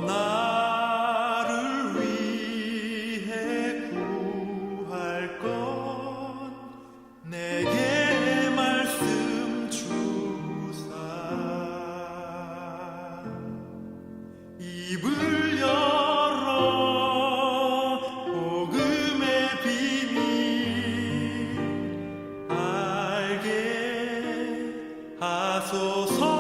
나를 위해 구할 것 내게 말씀 주사 입을 열어 복음의 비밀 알게 하소서.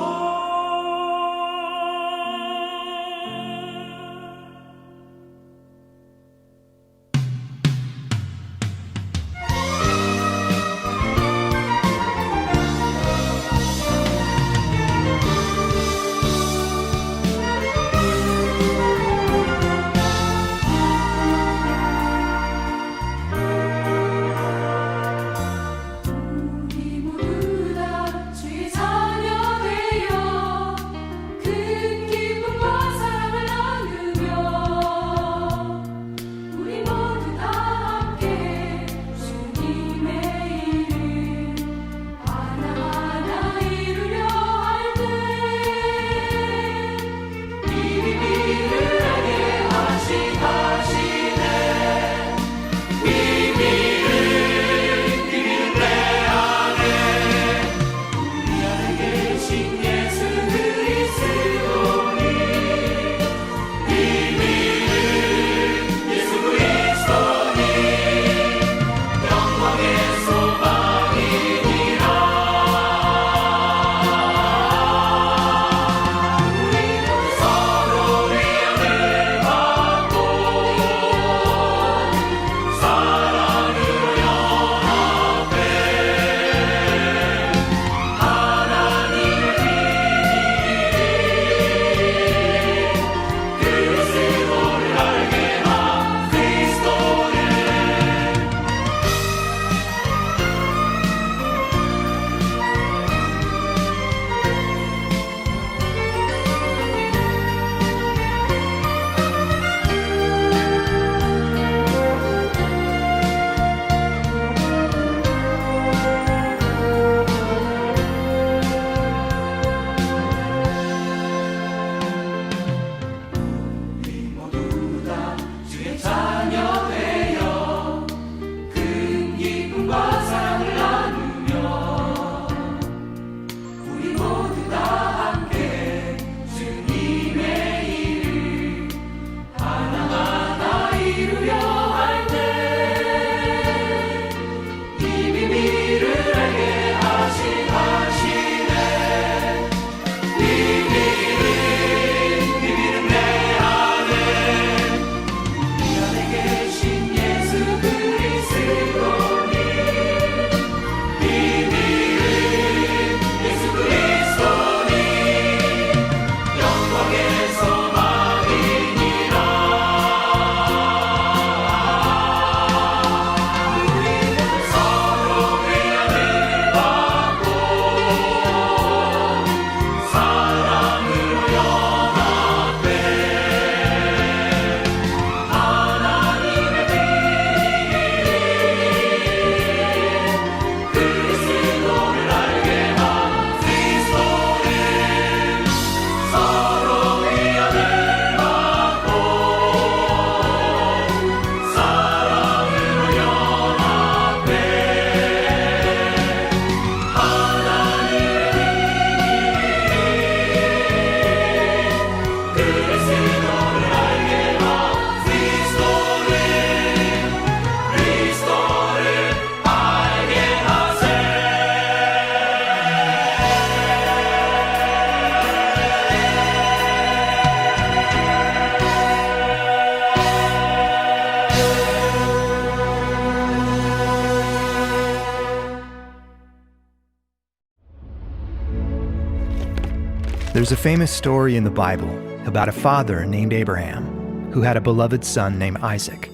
There's a famous story in the Bible about a father named Abraham who had a beloved son named Isaac.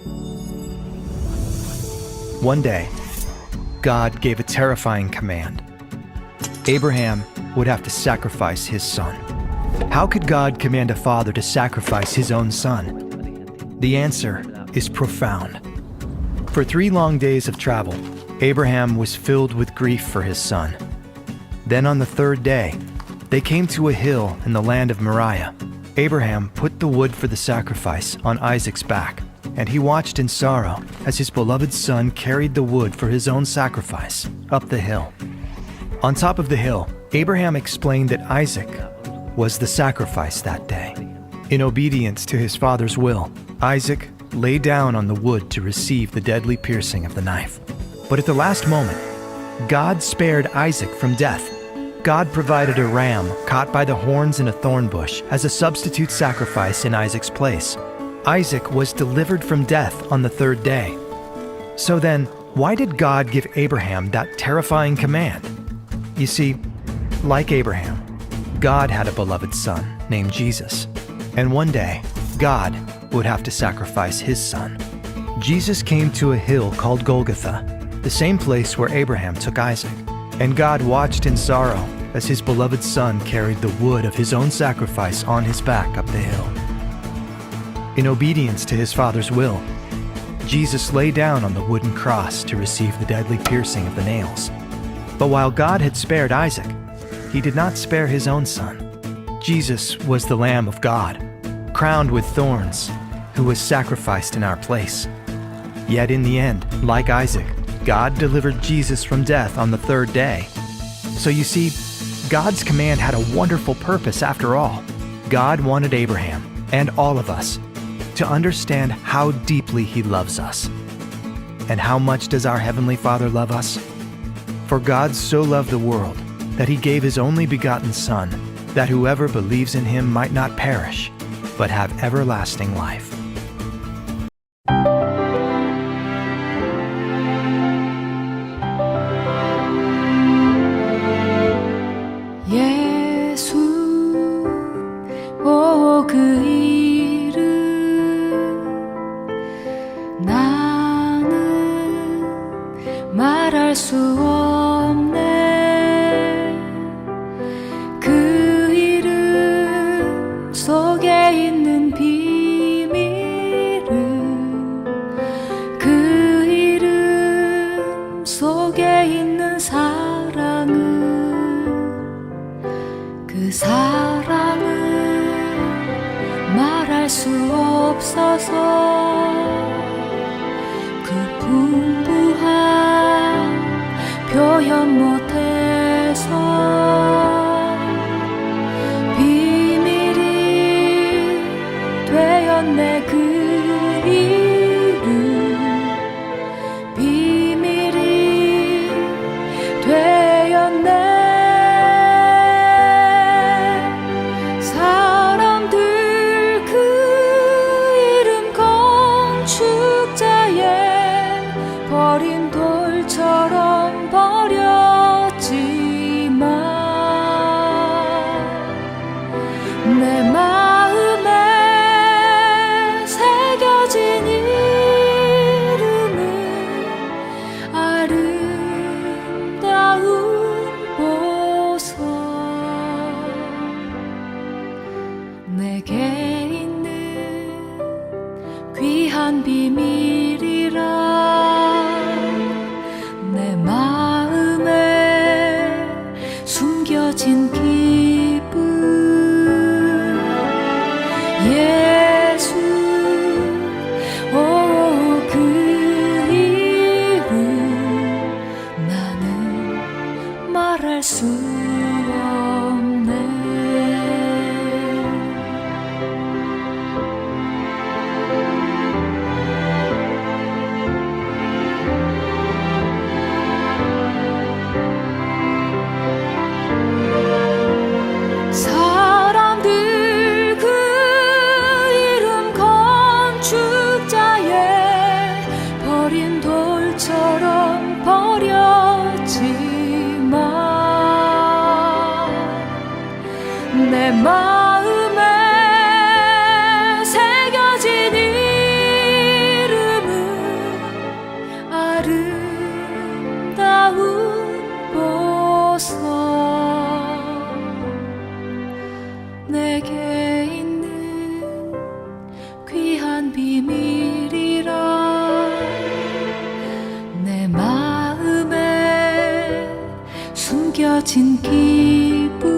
One day, God gave a terrifying command. Abraham would have to sacrifice his son. How could God command a father to sacrifice his own son? The answer is profound. For 3 long days of travel, Abraham was filled with grief for his son. Then on the 3rd day, they came to a hill in the land of Moriah. Abraham put the wood for the sacrifice on Isaac's back, and he watched in sorrow as his beloved son carried the wood for his own sacrifice up the hill. On top of the hill, Abraham explained that Isaac was the sacrifice that day. In obedience to his father's will, Isaac lay down on the wood to receive the deadly piercing of the knife. But at the last moment, God spared Isaac from death. God provided a ram caught by the horns in a thorn bush as a substitute sacrifice in Isaac's place. Isaac was delivered from death on the third day. So then, why did God give Abraham that terrifying command? You see, like Abraham, God had a beloved son named Jesus. And one day, God would have to sacrifice his son. Jesus came to a hill called Golgotha, the same place where Abraham took Isaac. And God watched in sorrow as his beloved son carried the wood of his own sacrifice on his back up the hill. In obedience to his father's will, Jesus lay down on the wooden cross to receive the deadly piercing of the nails. But while God had spared Isaac, he did not spare his own son. Jesus was the Lamb of God, crowned with thorns, who was sacrificed in our place. Yet in the end, like Isaac, God delivered Jesus from death on the third day. So you see, God's command had a wonderful purpose after all. God wanted Abraham and all of us to understand how deeply he loves us. And how much does our Heavenly Father love us? For God so loved the world that he gave his only begotten Son, that whoever believes in him might not perish, but have everlasting life. 예수, 오 그 이름 나는 말할 수 없네. 그 이름 속에 있는 비밀을, 그 이름 속에 있는 사랑을, 그 사랑을 말할 수 없어서 그 풍부한 표현 못해서 비밀이 되었네. 그 이름 비밀이 되었네. 버린 돌처럼 버렸지만 내 마음에 새겨진 이름은 아름다운 보석. 내게 있는 귀한 비밀이라 내 마음에 숨겨진 기쁨. 예수, 오 그 이름 나는 말할 수 없네. 사람들 그 이름 건축자의 버린 돌처럼 버렸지만 내 마음에 새겨진 이름은 아름다운 보석. 내게 있는 귀한 비밀이라 내 마음에 숨겨진 기쁨.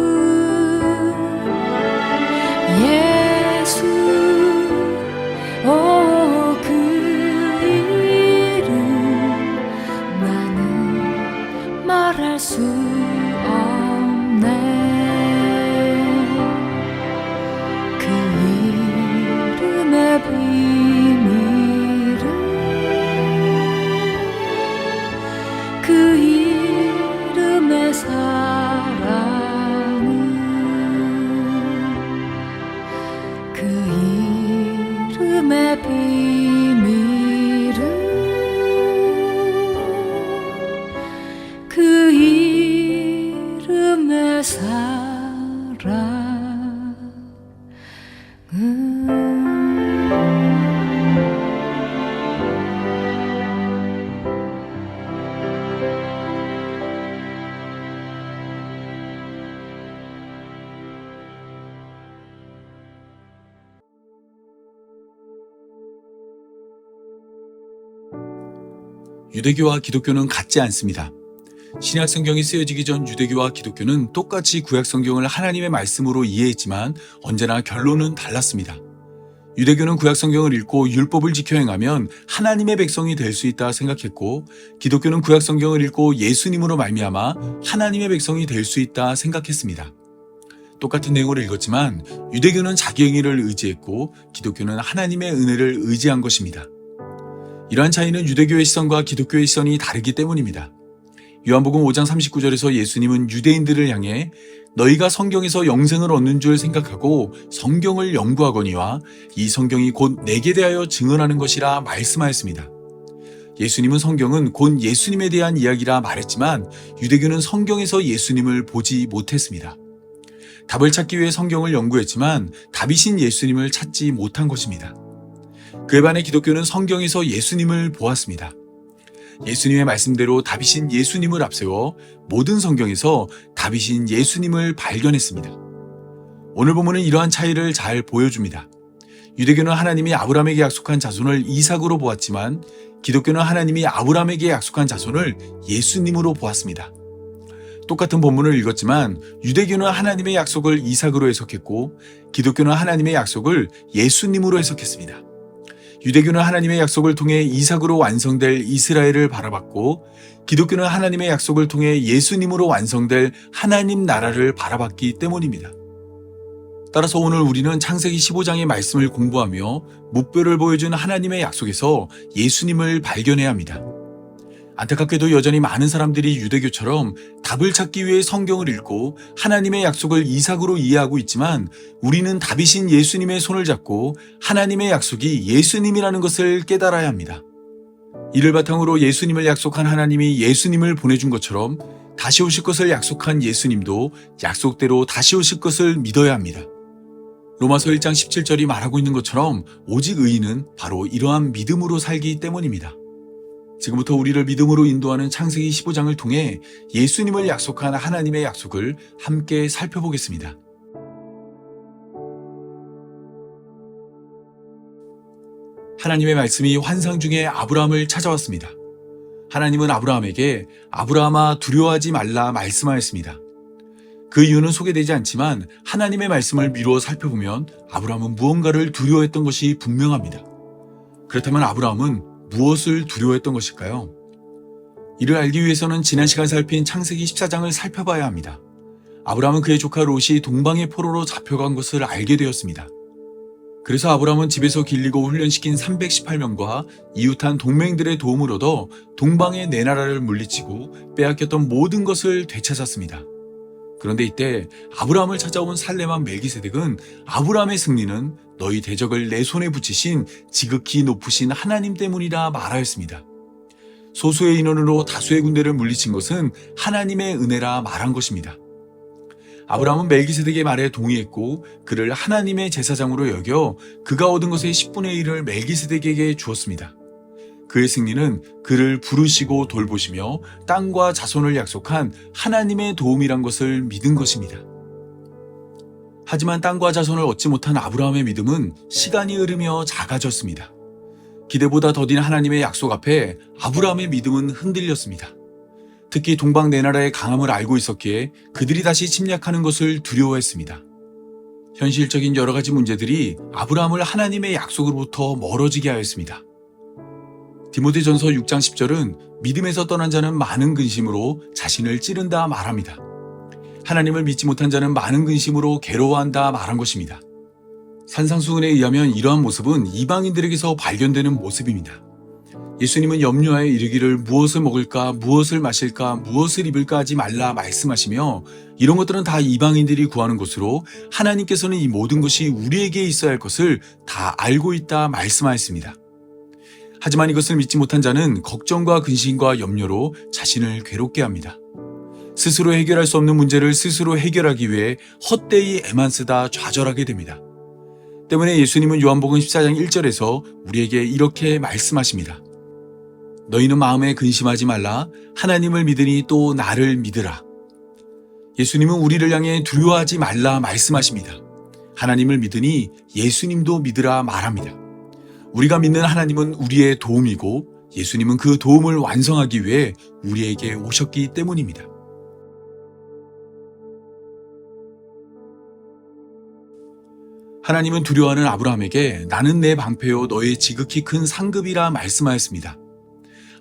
그 이름의 비밀은 그 이름의 사랑은 유대교와 기독교는 같지 않습니다. 신약 성경이 쓰여지기 전 유대교와 기독교는 똑같이 구약 성경을 하나님의 말씀으로 이해했지만 언제나 결론은 달랐습니다. 유대교는 구약 성경을 읽고 율법을 지켜 행하면 하나님의 백성이 될 수 있다 생각했고, 기독교는 구약 성경을 읽고 예수님으로 말미암아 하나님의 백성이 될 수 있다 생각했습니다. 똑같은 내용을 읽었지만 유대교는 자기 행위를 의지했고 기독교는 하나님의 은혜를 의지한 것입니다. 이러한 차이는 유대교의 시선과 기독교의 시선이 다르기 때문입니다. 요한복음 5장 39절에서 예수님은 유대인들을 향해 너희가 성경에서 영생을 얻는 줄 생각하고 성경을 연구하거니와 이 성경이 곧 내게 대하여 증언하는 것이라 말씀하였습니다. 예수님은 성경은 곧 예수님에 대한 이야기라 말했지만 유대교는 성경에서 예수님을 보지 못했습니다. 답을 찾기 위해 성경을 연구했지만 답이신 예수님을 찾지 못한 것입니다. 그에 반해 기독교는 성경에서 예수님을 보았습니다. 예수님의 말씀대로 답이신 예수님을 앞세워 모든 성경에서 답이신 예수님을 발견했습니다. 오늘 본문은 이러한 차이를 잘 보여줍니다. 유대교는 하나님이 아브라함에게 약속한 자손을 이삭으로 보았지만 기독교는 하나님이 아브라함에게 약속한 자손을 예수님으로 보았습니다. 똑같은 본문을 읽었지만 유대교는 하나님의 약속을 이삭으로 해석했고 기독교는 하나님의 약속을 예수님으로 해석했습니다. 유대교는 하나님의 약속을 통해 이삭으로 완성될 이스라엘을 바라봤고 기독교는 하나님의 약속을 통해 예수님으로 완성될 하나님 나라를 바라봤기 때문입니다. 따라서 오늘 우리는 창세기 15장의 말씀을 공부하며 목표를 보여준 하나님의 약속에서 예수님을 발견해야 합니다. 안타깝게도 여전히 많은 사람들이 유대교처럼 답을 찾기 위해 성경을 읽고 하나님의 약속을 이삭으로 이해하고 있지만 우리는 답이신 예수님의 손을 잡고 하나님의 약속이 예수님이라는 것을 깨달아야 합니다. 이를 바탕으로 예수님을 약속한 하나님이 예수님을 보내준 것처럼 다시 오실 것을 약속한 예수님도 약속대로 다시 오실 것을 믿어야 합니다. 로마서 1장 17절이 말하고 있는 것처럼 오직 의인은 바로 이러한 믿음으로 살기 때문입니다. 지금부터 우리를 믿음으로 인도하는 창세기 15장을 통해 예수님을 약속한 하나님의 약속을 함께 살펴보겠습니다. 하나님의 말씀이 환상 중에 아브라함을 찾아왔습니다. 하나님은 아브라함에게 아브라함아 두려워하지 말라 말씀하였습니다. 그 이유는 소개되지 않지만 하나님의 말씀을 미루어 살펴보면 아브라함은 무언가를 두려워했던 것이 분명합니다. 그렇다면 아브라함은 무엇을 두려워했던 것일까요? 이를 알기 위해서는 지난 시간 살핀 창세기 14장을 살펴봐야 합니다. 아브라함은 그의 조카 롯이 동방의 포로로 잡혀간 것을 알게 되었습니다. 그래서 아브라함은 집에서 길리고 훈련시킨 318명과 이웃한 동맹들의 도움을 얻어 동방의 네 나라를 물리치고 빼앗겼던 모든 것을 되찾았습니다. 그런데 이때 아브라함을 찾아온 살레만 멜기세덱은 아브라함의 승리는 너희 대적을 내 손에 붙이신 지극히 높으신 하나님 때문이라 말하였습니다. 소수의 인원으로 다수의 군대를 물리친 것은 하나님의 은혜라 말한 것입니다. 아브라함은 멜기세덱의 말에 동의했고 그를 하나님의 제사장으로 여겨 그가 얻은 것의 10분의 1을 멜기세덱에게 주었습니다. 그의 승리는 그를 부르시고 돌보시며 땅과 자손을 약속한 하나님의 도움이란 것을 믿은 것입니다. 하지만 땅과 자손을 얻지 못한 아브라함의 믿음은 시간이 흐르며 작아졌습니다. 기대보다 더딘 하나님의 약속 앞에 아브라함의 믿음은 흔들렸습니다. 특히 동방 네 나라의 강함을 알고 있었기에 그들이 다시 침략하는 것을 두려워했습니다. 현실적인 여러 가지 문제들이 아브라함을 하나님의 약속으로부터 멀어지게 하였습니다. 디모데전서 6장 10절은 믿음에서 떠난 자는 많은 근심으로 자신을 찌른다 말합니다. 하나님을 믿지 못한 자는 많은 근심으로 괴로워한다 말한 것입니다. 산상수훈에 의하면 이러한 모습은 이방인들에게서 발견되는 모습입니다. 예수님은 염려하여 이르기를 무엇을 먹을까, 무엇을 마실까, 무엇을 입을까 하지 말라 말씀하시며 이런 것들은 다 이방인들이 구하는 것으로 하나님께서는 이 모든 것이 우리에게 있어야 할 것을 다 알고 있다 말씀하였습니다. 하지만 이것을 믿지 못한 자는 걱정과 근심과 염려로 자신을 괴롭게 합니다. 스스로 해결할 수 없는 문제를 스스로 해결하기 위해 헛되이 애만 쓰다 좌절하게 됩니다. 때문에 예수님은 요한복음 14장 1절에서 우리에게 이렇게 말씀하십니다. 너희는 마음에 근심하지 말라. 하나님을 믿으니 또 나를 믿으라. 예수님은 우리를 향해 두려워하지 말라 말씀하십니다. 하나님을 믿으니 예수님도 믿으라 말합니다. 우리가 믿는 하나님은 우리의 도움이고 예수님은 그 도움을 완성하기 위해 우리에게 오셨기 때문입니다. 하나님은 두려워하는 아브라함에게 나는 내 방패요 너의 지극히 큰 상급이라 말씀하였습니다.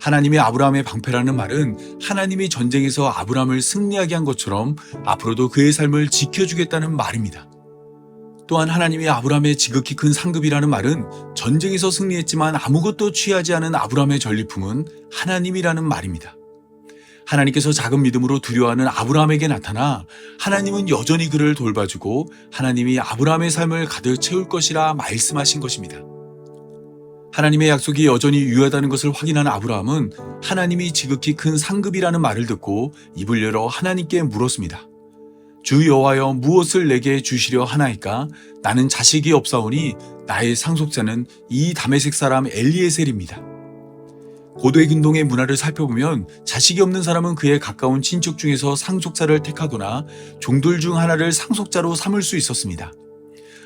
하나님의 아브라함의 방패라는 말은 하나님이 전쟁에서 아브라함을 승리하게 한 것처럼 앞으로도 그의 삶을 지켜주겠다는 말입니다. 또한 하나님이 아브라함의 지극히 큰 상급이라는 말은 전쟁에서 승리했지만 아무것도 취하지 않은 아브라함의 전리품은 하나님이라는 말입니다. 하나님께서 작은 믿음으로 두려워하는 아브라함에게 나타나 하나님은 여전히 그를 돌봐주고 하나님이 아브라함의 삶을 가득 채울 것이라 말씀하신 것입니다. 하나님의 약속이 여전히 유효하다는 것을 확인한 아브라함은 하나님이 지극히 큰 상급이라는 말을 듣고 입을 열어 하나님께 물었습니다. 주 여호와여 무엇을 내게 주시려 하나이까? 나는 자식이 없사오니 나의 상속자는 이 다메섹 사람 엘리에셀입니다. 고대 근동의 문화를 살펴보면 자식이 없는 사람은 그의 가까운 친척 중에서 상속자를 택하거나 종들 중 하나를 상속자로 삼을 수 있었습니다.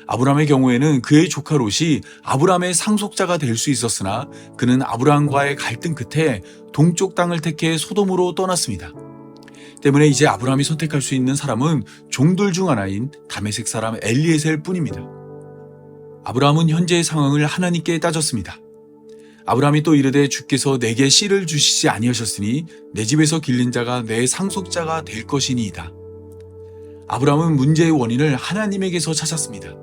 아브라함의 경우에는 그의 조카 롯이 아브라함의 상속자가 될 수 있었으나 그는 아브라함과의 갈등 끝에 동쪽 땅을 택해 소돔으로 떠났습니다. 때문에 이제 아브라함이 선택할 수 있는 사람은 종들 중 하나인 다메섹 사람 엘리에셀 뿐입니다. 아브라함은 현재의 상황을 하나님께 따졌습니다. 아브라함이 또 이르되 주께서 내게 씨를 주시지 아니하셨으니 내 집에서 길른 자가 내 상속자가 될 것이니이다. 아브라함은 문제의 원인을 하나님에게서 찾았습니다.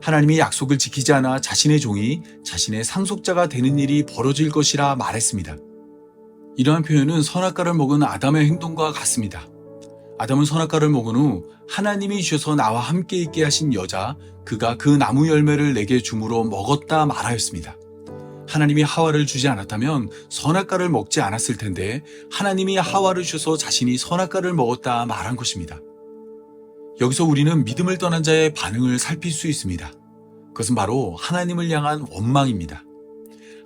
하나님이 약속을 지키지 않아 자신의 종이 자신의 상속자가 되는 일이 벌어질 것이라 말했습니다. 이러한 표현은 선악과를 먹은 아담의 행동과 같습니다. 아담은 선악과를 먹은 후 하나님이 주셔서 나와 함께 있게 하신 여자 그가 그 나무 열매를 내게 주므로 먹었다 말하였습니다. 하나님이 하와를 주지 않았다면 선악과를 먹지 않았을 텐데 하나님이 하와를 주셔서 자신이 선악과를 먹었다 말한 것입니다. 여기서 우리는 믿음을 떠난 자의 반응을 살필 수 있습니다. 그것은 바로 하나님을 향한 원망입니다.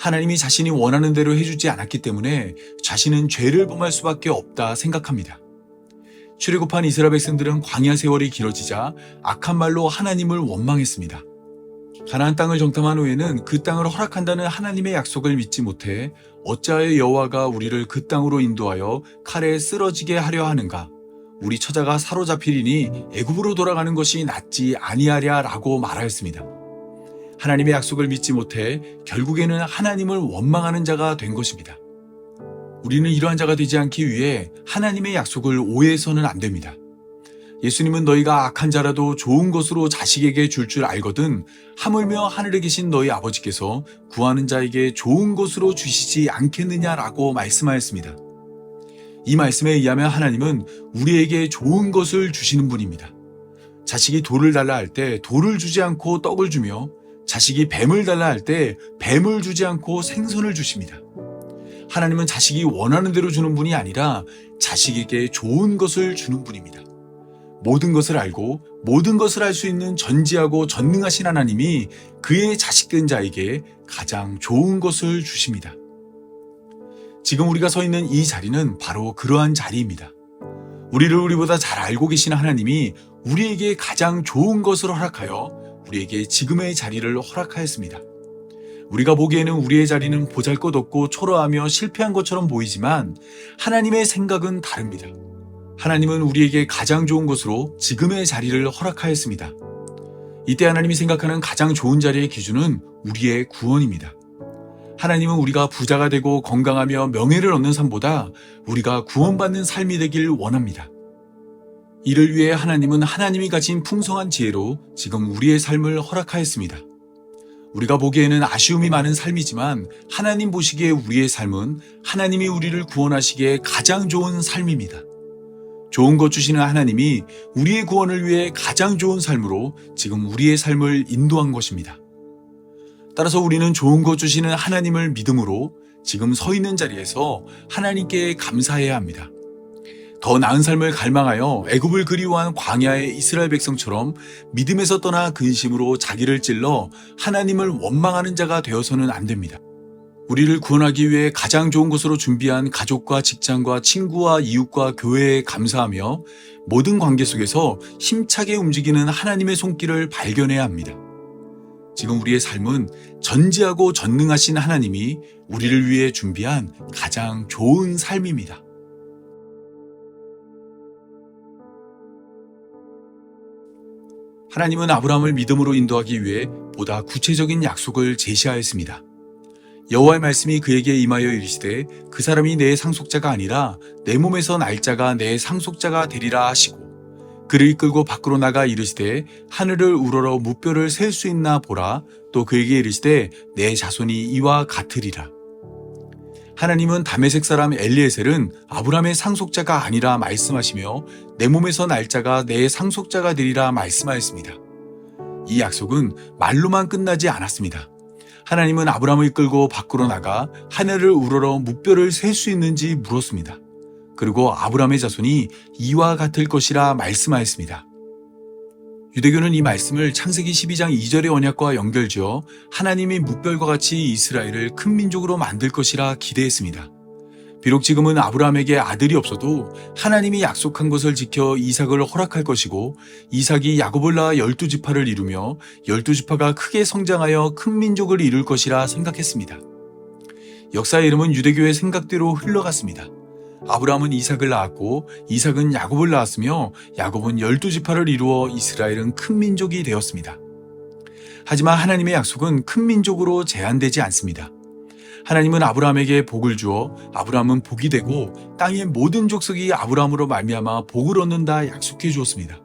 하나님이 자신이 원하는 대로 해주지 않았기 때문에 자신은 죄를 범할 수밖에 없다 생각합니다. 출애굽한 이스라엘 백성들은 광야 세월이 길어지자 악한 말로 하나님을 원망했습니다. 가나안 땅을 정탐한 후에는 그 땅을 허락한다는 하나님의 약속을 믿지 못해 어찌하여 여호와가 우리를 그 땅으로 인도하여 칼에 쓰러지게 하려 하는가? 우리 처자가 사로잡히리니 애굽으로 돌아가는 것이 낫지 아니하랴라고 말하였습니다. 하나님의 약속을 믿지 못해 결국에는 하나님을 원망하는 자가 된 것입니다. 우리는 이러한 자가 되지 않기 위해 하나님의 약속을 오해해서는 안 됩니다. 예수님은 너희가 악한 자라도 좋은 것으로 자식에게 줄 알거든 하물며 하늘에 계신 너희 아버지께서 구하는 자에게 좋은 것으로 주시지 않겠느냐라고 말씀하였습니다. 이 말씀에 의하면 하나님은 우리에게 좋은 것을 주시는 분입니다. 자식이 돌을 달라 할 때 돌을 주지 않고 떡을 주며 자식이 뱀을 달라 할 때 뱀을 주지 않고 생선을 주십니다. 하나님은 자식이 원하는 대로 주는 분이 아니라 자식에게 좋은 것을 주는 분입니다. 모든 것을 알고 모든 것을 알 수 있는 전지하고 전능하신 하나님이 그의 자식된 자에게 가장 좋은 것을 주십니다. 지금 우리가 서 있는 이 자리는 바로 그러한 자리입니다. 우리를 우리보다 잘 알고 계신 하나님이 우리에게 가장 좋은 것을 허락하여 우리에게 지금의 자리를 허락하였습니다. 우리가 보기에는 우리의 자리는 보잘것없고 초라하며 실패한 것처럼 보이지만 하나님의 생각은 다릅니다. 하나님은 우리에게 가장 좋은 것으로 지금의 자리를 허락하였습니다. 이때 하나님이 생각하는 가장 좋은 자리의 기준은 우리의 구원입니다. 하나님은 우리가 부자가 되고 건강하며 명예를 얻는 삶보다 우리가 구원받는 삶이 되길 원합니다. 이를 위해 하나님은 하나님이 가진 풍성한 지혜로 지금 우리의 삶을 허락하였습니다. 우리가 보기에는 아쉬움이 많은 삶이지만 하나님 보시기에 우리의 삶은 하나님이 우리를 구원하시기에 가장 좋은 삶입니다. 좋은 것 주시는 하나님이 우리의 구원을 위해 가장 좋은 삶으로 지금 우리의 삶을 인도한 것입니다. 따라서 우리는 좋은 것 주시는 하나님을 믿음으로 지금 서 있는 자리에서 하나님께 감사해야 합니다. 더 나은 삶을 갈망하여 애굽을 그리워한 광야의 이스라엘 백성처럼 믿음에서 떠나 근심으로 자기를 찔러 하나님을 원망하는 자가 되어서는 안 됩니다. 우리를 구원하기 위해 가장 좋은 것으로 준비한 가족과 직장과 친구와 이웃과 교회에 감사하며 모든 관계 속에서 힘차게 움직이는 하나님의 손길을 발견해야 합니다. 지금 우리의 삶은 전지하고 전능하신 하나님이 우리를 위해 준비한 가장 좋은 삶입니다. 하나님은 아브라함을 믿음으로 인도하기 위해 보다 구체적인 약속을 제시하였습니다. 여호와의 말씀이 그에게 임하여 이르시되 그 사람이 내 상속자가 아니라 내 몸에서 날짜가 내 상속자가 되리라 하시고 그를 이끌고 밖으로 나가 이르시되 하늘을 우러러 무뼈를 셀 수 있나 보라. 또 그에게 이르시되 내 자손이 이와 같으리라. 하나님은 다메섹 사람 엘리에셀은 아브라함의 상속자가 아니라 말씀하시며 내 몸에서 날짜가 내 상속자가 되리라 말씀하였습니다. 이 약속은 말로만 끝나지 않았습니다. 하나님은 아브라함을 이끌고 밖으로 나가 하늘을 우러러 무뼈를 셀 수 있는지 물었습니다. 그리고 아브라함의 자손이 이와 같을 것이라 말씀하였습니다. 유대교는 이 말씀을 창세기 12장 2절의 언약과 연결지어 하나님이 무뼈과 같이 이스라엘을 큰 민족으로 만들 것이라 기대했습니다. 비록 지금은 아브라함에게 아들이 없어도 하나님이 약속한 것을 지켜 이삭을 허락할 것이고 이삭이 야곱을 낳아 12지파를 이루며 12지파가 크게 성장하여 큰 민족을 이룰 것이라 생각했습니다. 역사의 이름은 유대교의 생각대로 흘러갔습니다. 아브라함은 이삭을 낳았고 이삭은 야곱을 낳았으며 야곱은 12지파를 이루어 이스라엘은 큰 민족이 되었습니다. 하지만 하나님의 약속은 큰 민족으로 제한되지 않습니다. 하나님은 아브라함에게 복을 주어 아브라함은 복이 되고 땅의 모든 족속이 아브라함으로 말미암아 복을 얻는다 약속해 주었습니다.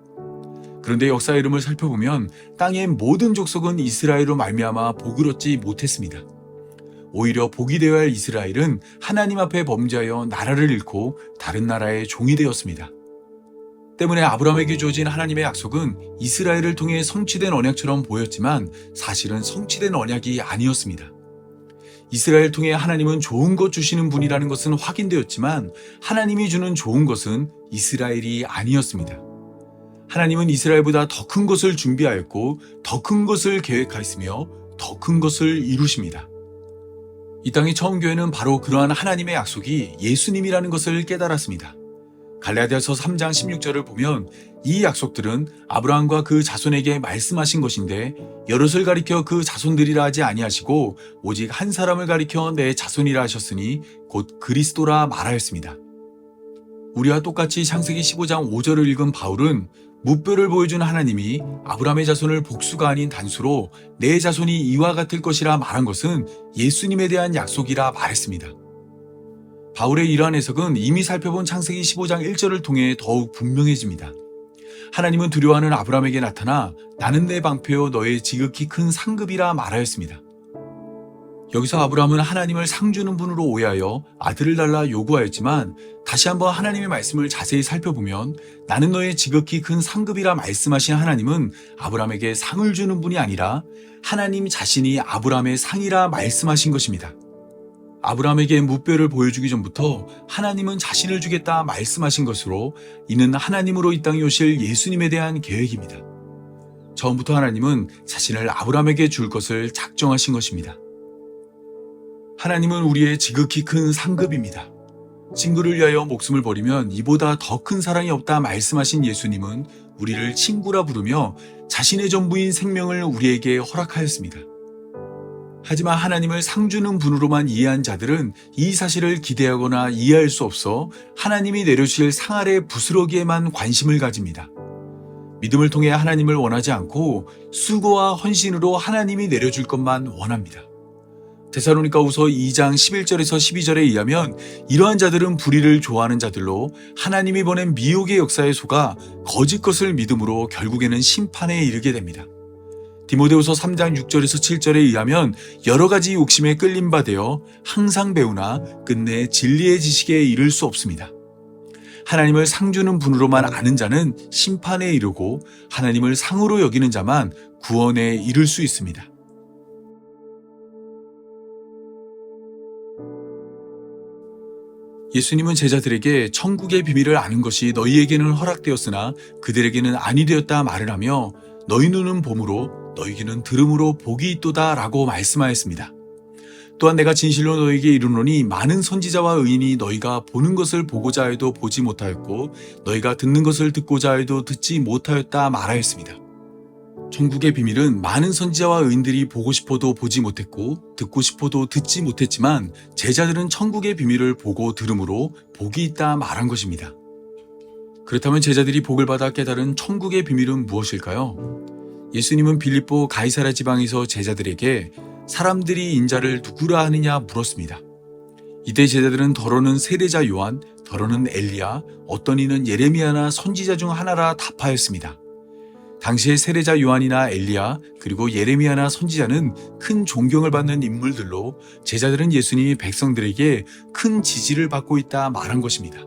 그런데 역사의 이름을 살펴보면 땅의 모든 족속은 이스라엘로 말미암아 복을 얻지 못했습니다. 오히려 복이 되어야 할 이스라엘은 하나님 앞에 범죄하여 나라를 잃고 다른 나라의 종이 되었습니다. 때문에 아브라함에게 주어진 하나님의 약속은 이스라엘을 통해 성취된 언약처럼 보였지만 사실은 성취된 언약이 아니었습니다. 이스라엘을 통해 하나님은 좋은 것 주시는 분이라는 것은 확인되었지만 하나님이 주는 좋은 것은 이스라엘이 아니었습니다. 하나님은 이스라엘보다 더 큰 것을 준비하였고 더 큰 것을 계획하였으며 더 큰 것을 이루십니다. 이 땅의 처음 교회는 바로 그러한 하나님의 약속이 예수님이라는 것을 깨달았습니다. 갈라디아서 3장 16절을 보면 이 약속들은 아브라함과 그 자손에게 말씀하신 것인데 여럿을 가리켜 그 자손들이라 하지 아니하시고 오직 한 사람을 가리켜 내 자손이라 하셨으니 곧 그리스도라 말하였습니다. 우리와 똑같이 창세기 15장 5절을 읽은 바울은 무뼈를 보여준 하나님이 아브라함의 자손을 복수가 아닌 단수로 내 자손이 이와 같을 것이라 말한 것은 예수님에 대한 약속이라 말했습니다. 바울의 이러한 해석은 이미 살펴본 창세기 15장 1절을 통해 더욱 분명해집니다. 하나님은 두려워하는 아브라함에게 나타나 나는 내 방패요 너의 지극히 큰 상급이라 말하였습니다. 여기서 아브라함은 하나님을 상주는 분으로 오해하여 아들을 달라 요구하였지만 다시 한번 하나님의 말씀을 자세히 살펴보면 나는 너의 지극히 큰 상급이라 말씀하신 하나님은 아브라함에게 상을 주는 분이 아니라 하나님 자신이 아브라함의 상이라 말씀하신 것입니다. 아브라함에게 무뼈를 보여주기 전부터 하나님은 자신을 주겠다 말씀하신 것으로 이는 하나님으로 이 땅에 오실 예수님에 대한 계획입니다. 처음부터 하나님은 자신을 아브라함에게 줄 것을 작정하신 것입니다. 하나님은 우리의 지극히 큰 상급입니다. 친구를 위하여 목숨을 버리면 이보다 더 큰 사랑이 없다 말씀하신 예수님은 우리를 친구라 부르며 자신의 전부인 생명을 우리에게 허락하였습니다. 하지만 하나님을 상주는 분으로만 이해한 자들은 이 사실을 기대하거나 이해할 수 없어 하나님이 내려주실 상 아래 부스러기에만 관심을 가집니다. 믿음을 통해 하나님을 원하지 않고 수고와 헌신으로 하나님이 내려줄 것만 원합니다. 데살로니가후서 2장 11절에서 12절에 의하면 이러한 자들은 불의를 좋아하는 자들로 하나님이 보낸 미혹의 역사에 속아 거짓 것을 믿음으로 결국에는 심판에 이르게 됩니다. 디모데후서 3장 6절에서 7절에 의하면 여러 가지 욕심에 끌린 바 되어 항상 배우나 끝내 진리의 지식에 이를 수 없습니다. 하나님을 상주는 분으로만 아는 자는 심판에 이르고 하나님을 상으로 여기는 자만 구원에 이를 수 있습니다. 예수님은 제자들에게 천국의 비밀을 아는 것이 너희에게는 허락되었으나 그들에게는 아니 되었다 말을 하며 너희 눈은 봄으로 너희에게는 들음으로 복이 있도다 라고 말씀하였습니다. 또한 내가 진실로 너희에게 이르노니 많은 선지자와 의인이 너희가 보는 것을 보고자 해도 보지 못하였고 너희가 듣는 것을 듣고자 해도 듣지 못하였다 말하였습니다. 천국의 비밀은 많은 선지자와 의인들이 보고 싶어도 보지 못했고 듣고 싶어도 듣지 못했지만 제자들은 천국의 비밀을 보고 들음으로 복이 있다 말한 것입니다. 그렇다면 제자들이 복을 받아 깨달은 천국의 비밀은 무엇일까요? 예수님은 빌립보 가이사랴 지방에서 제자들에게 사람들이 인자를 누구라 하느냐 물었습니다. 이때 제자들은 더러는 세례자 요한, 더러는 엘리야, 어떤 이는 예레미야나 선지자 중 하나라 답하였습니다. 당시의 세례자 요한이나 엘리야 그리고 예레미야나 선지자는 큰 존경을 받는 인물들로 제자들은 예수님이 백성들에게 큰 지지를 받고 있다 말한 것입니다.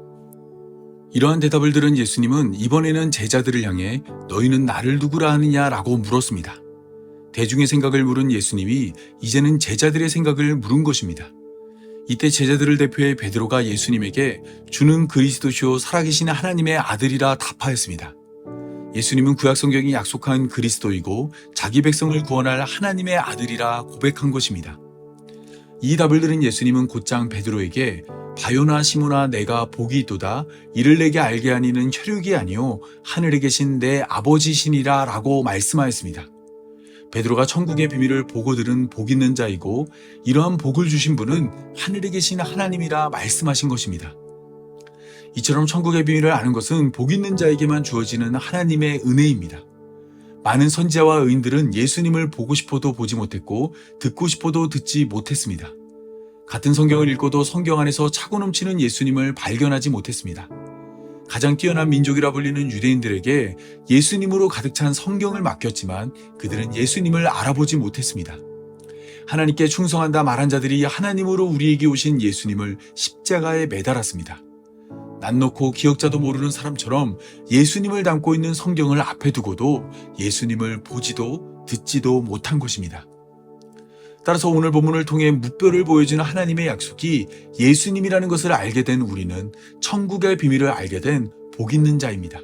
이러한 대답을 들은 예수님은 이번에는 제자들을 향해 너희는 나를 누구라 하느냐라고 물었습니다. 대중의 생각을 물은 예수님이 이제는 제자들의 생각을 물은 것입니다. 이때 제자들을 대표해 베드로가 예수님에게 주는 그리스도시요 살아계신 하나님의 아들이라 답하였습니다. 예수님은 구약성경이 약속한 그리스도이고 자기 백성을 구원할 하나님의 아들이라 고백한 것입니다. 이 답을 들은 예수님은 곧장 베드로에게 바요나 시모나 내가 복이 있도다 이를 내게 알게 하니는 혈육이 아니요 하늘에 계신 내 아버지시니라 라고 말씀하였습니다. 베드로가 천국의 비밀을 보고 들은 복 있는 자이고 이러한 복을 주신 분은 하늘에 계신 하나님이라 말씀하신 것입니다. 이처럼 천국의 비밀을 아는 것은 복 있는 자에게만 주어지는 하나님의 은혜입니다. 많은 선지자와 의인들은 예수님을 보고 싶어도 보지 못했고 듣고 싶어도 듣지 못했습니다. 같은 성경을 읽고도 성경 안에서 차고 넘치는 예수님을 발견하지 못했습니다. 가장 뛰어난 민족이라 불리는 유대인들에게 예수님으로 가득 찬 성경을 맡겼지만 그들은 예수님을 알아보지 못했습니다. 하나님께 충성한다 말한 자들이 하나님으로 우리에게 오신 예수님을 십자가에 매달았습니다. 낯 놓고 기억자도 모르는 사람처럼 예수님을 담고 있는 성경을 앞에 두고도 예수님을 보지도 듣지도 못한 것입니다. 따라서 오늘 본문을 통해 무뼈를 보여주는 하나님의 약속이 예수님이라는 것을 알게 된 우리는 천국의 비밀을 알게 된 복 있는 자입니다.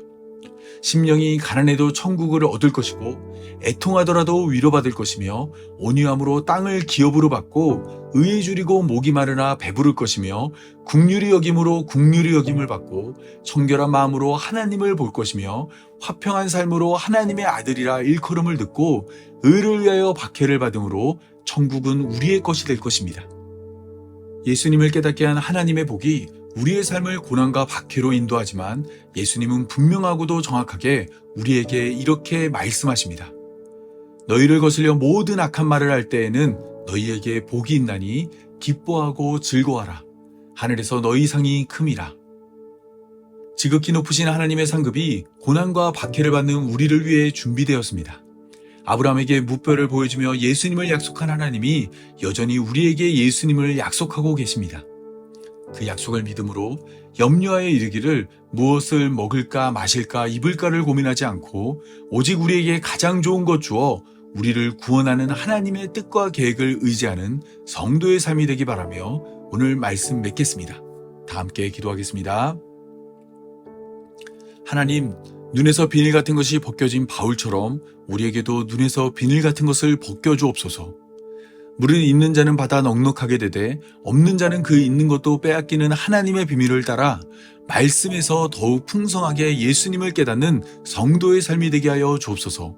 심령이 가난해도 천국을 얻을 것이고 애통하더라도 위로받을 것이며 온유함으로 땅을 기업으로 받고 의에 줄이고 목이 마르나 배부를 것이며 긍휼히 여김으로 긍휼히 여김을 받고 청결한 마음으로 하나님을 볼 것이며 화평한 삶으로 하나님의 아들이라 일컬음을 듣고 의를 위하여 박해를 받음으로 천국은 우리의 것이 될 것입니다. 예수님을 깨닫게 한 하나님의 복이 우리의 삶을 고난과 박해로 인도하지만 예수님은 분명하고도 정확하게 우리에게 이렇게 말씀하십니다. 너희를 거슬려 모든 악한 말을 할 때에는 너희에게 복이 있나니 기뻐하고 즐거워하라. 하늘에서 너희 상이 큼이라. 지극히 높으신 하나님의 상급이 고난과 박해를 받는 우리를 위해 준비되었습니다. 아브라함에게 무뼈를 보여주며 예수님을 약속한 하나님이 여전히 우리에게 예수님을 약속하고 계십니다. 그 약속을 믿음으로 염려하여 이르기를 무엇을 먹을까 마실까 입을까를 고민하지 않고 오직 우리에게 가장 좋은 것 주어 우리를 구원하는 하나님의 뜻과 계획을 의지하는 성도의 삶이 되기 바라며 오늘 말씀 맺겠습니다. 다 함께 기도하겠습니다. 하나님, 눈에서 비닐 같은 것이 벗겨진 바울처럼 우리에게도 눈에서 비닐 같은 것을 벗겨주옵소서. 물은 있는 자는 받아 넉넉하게 되되 없는 자는 그 있는 것도 빼앗기는 하나님의 비밀을 따라 말씀에서 더욱 풍성하게 예수님을 깨닫는 성도의 삶이 되게 하여 주옵소서.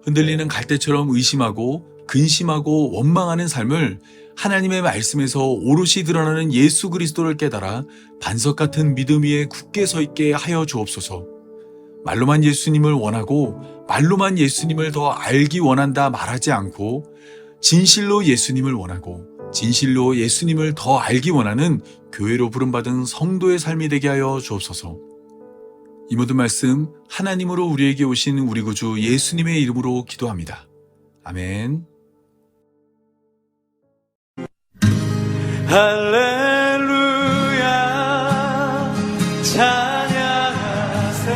흔들리는 갈대처럼 의심하고 근심하고 원망하는 삶을 하나님의 말씀에서 오롯이 드러나는 예수 그리스도를 깨달아 반석 같은 믿음 위에 굳게 서 있게 하여 주옵소서. 말로만 예수님을 원하고 말로만 예수님을 더 알기 원한다 말하지 않고 진실로 예수님을 원하고 진실로 예수님을 더 알기 원하는 교회로 부름받은 성도의 삶이 되게 하여 주옵소서. 이 모든 말씀 하나님으로 우리에게 오신 우리 구주 예수님의 이름으로 기도합니다. 아멘. 할렐루야 찬양하세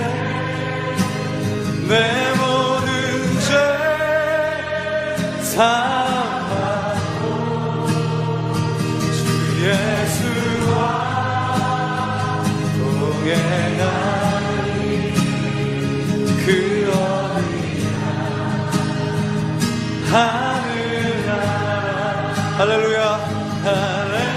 내 모든 죄 사함받고 주 예수와 동행하니 그 어디나 하늘나라 할렐루야 할렐루야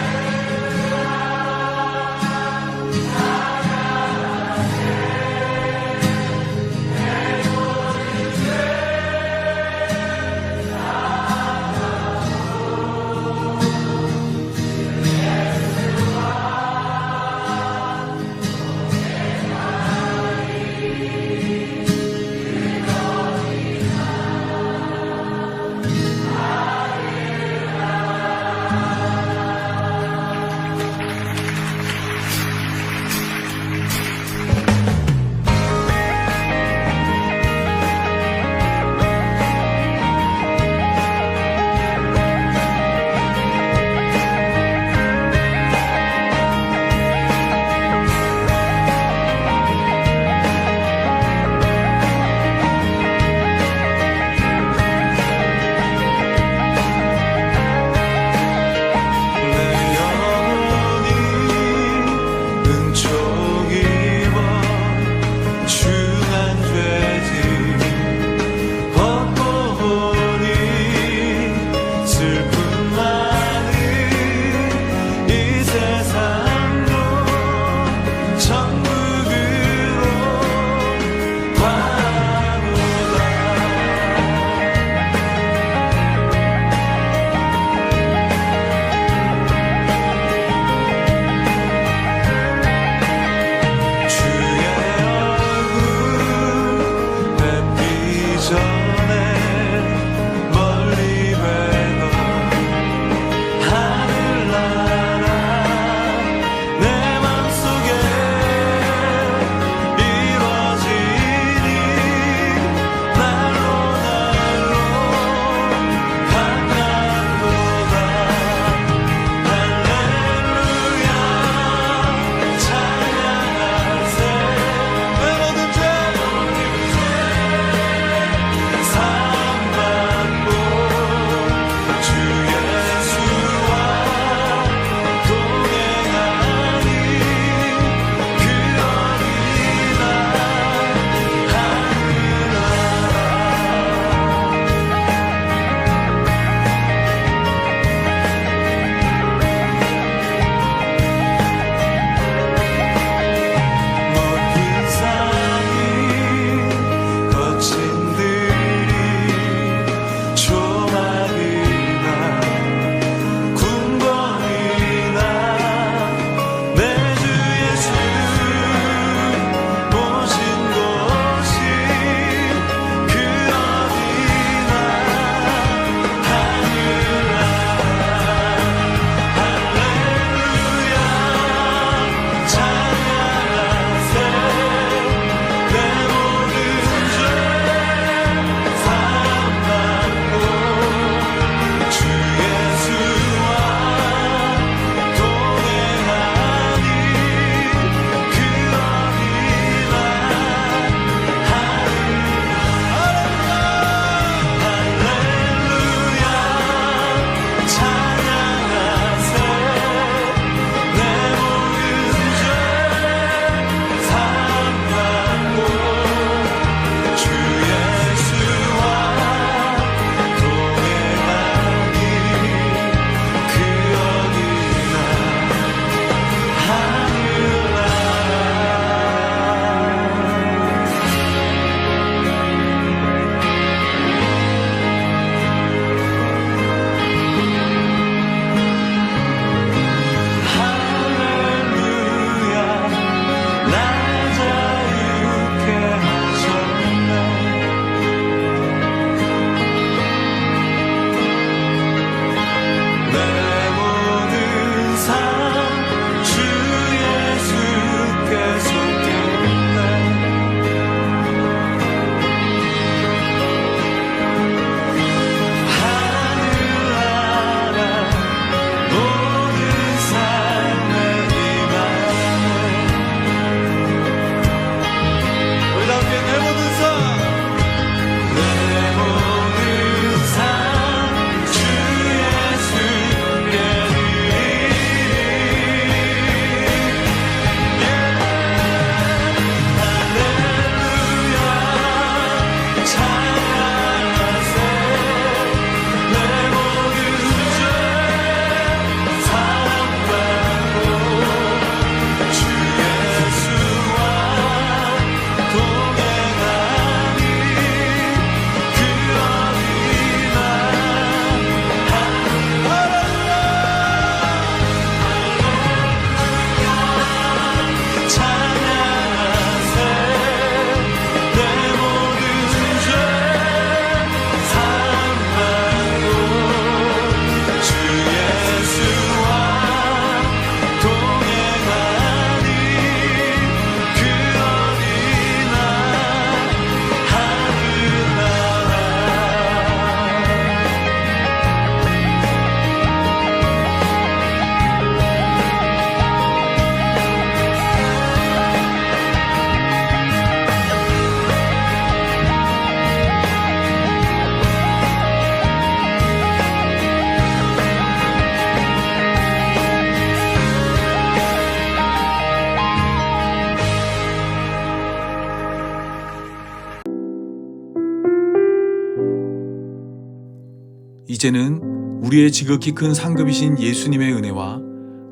이제는 우리의 지극히 큰 상급이신 예수님의 은혜와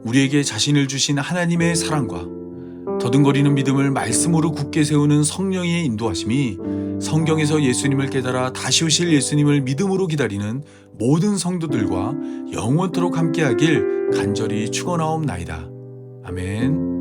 우리에게 자신을 주신 하나님의 사랑과 더듬거리는 믿음을 말씀으로 굳게 세우는 성령의 인도하심이 성경에서 예수님을 깨달아 다시 오실 예수님을 믿음으로 기다리는 모든 성도들과 영원토록 함께하길 간절히 축원하옵나이다. 아멘.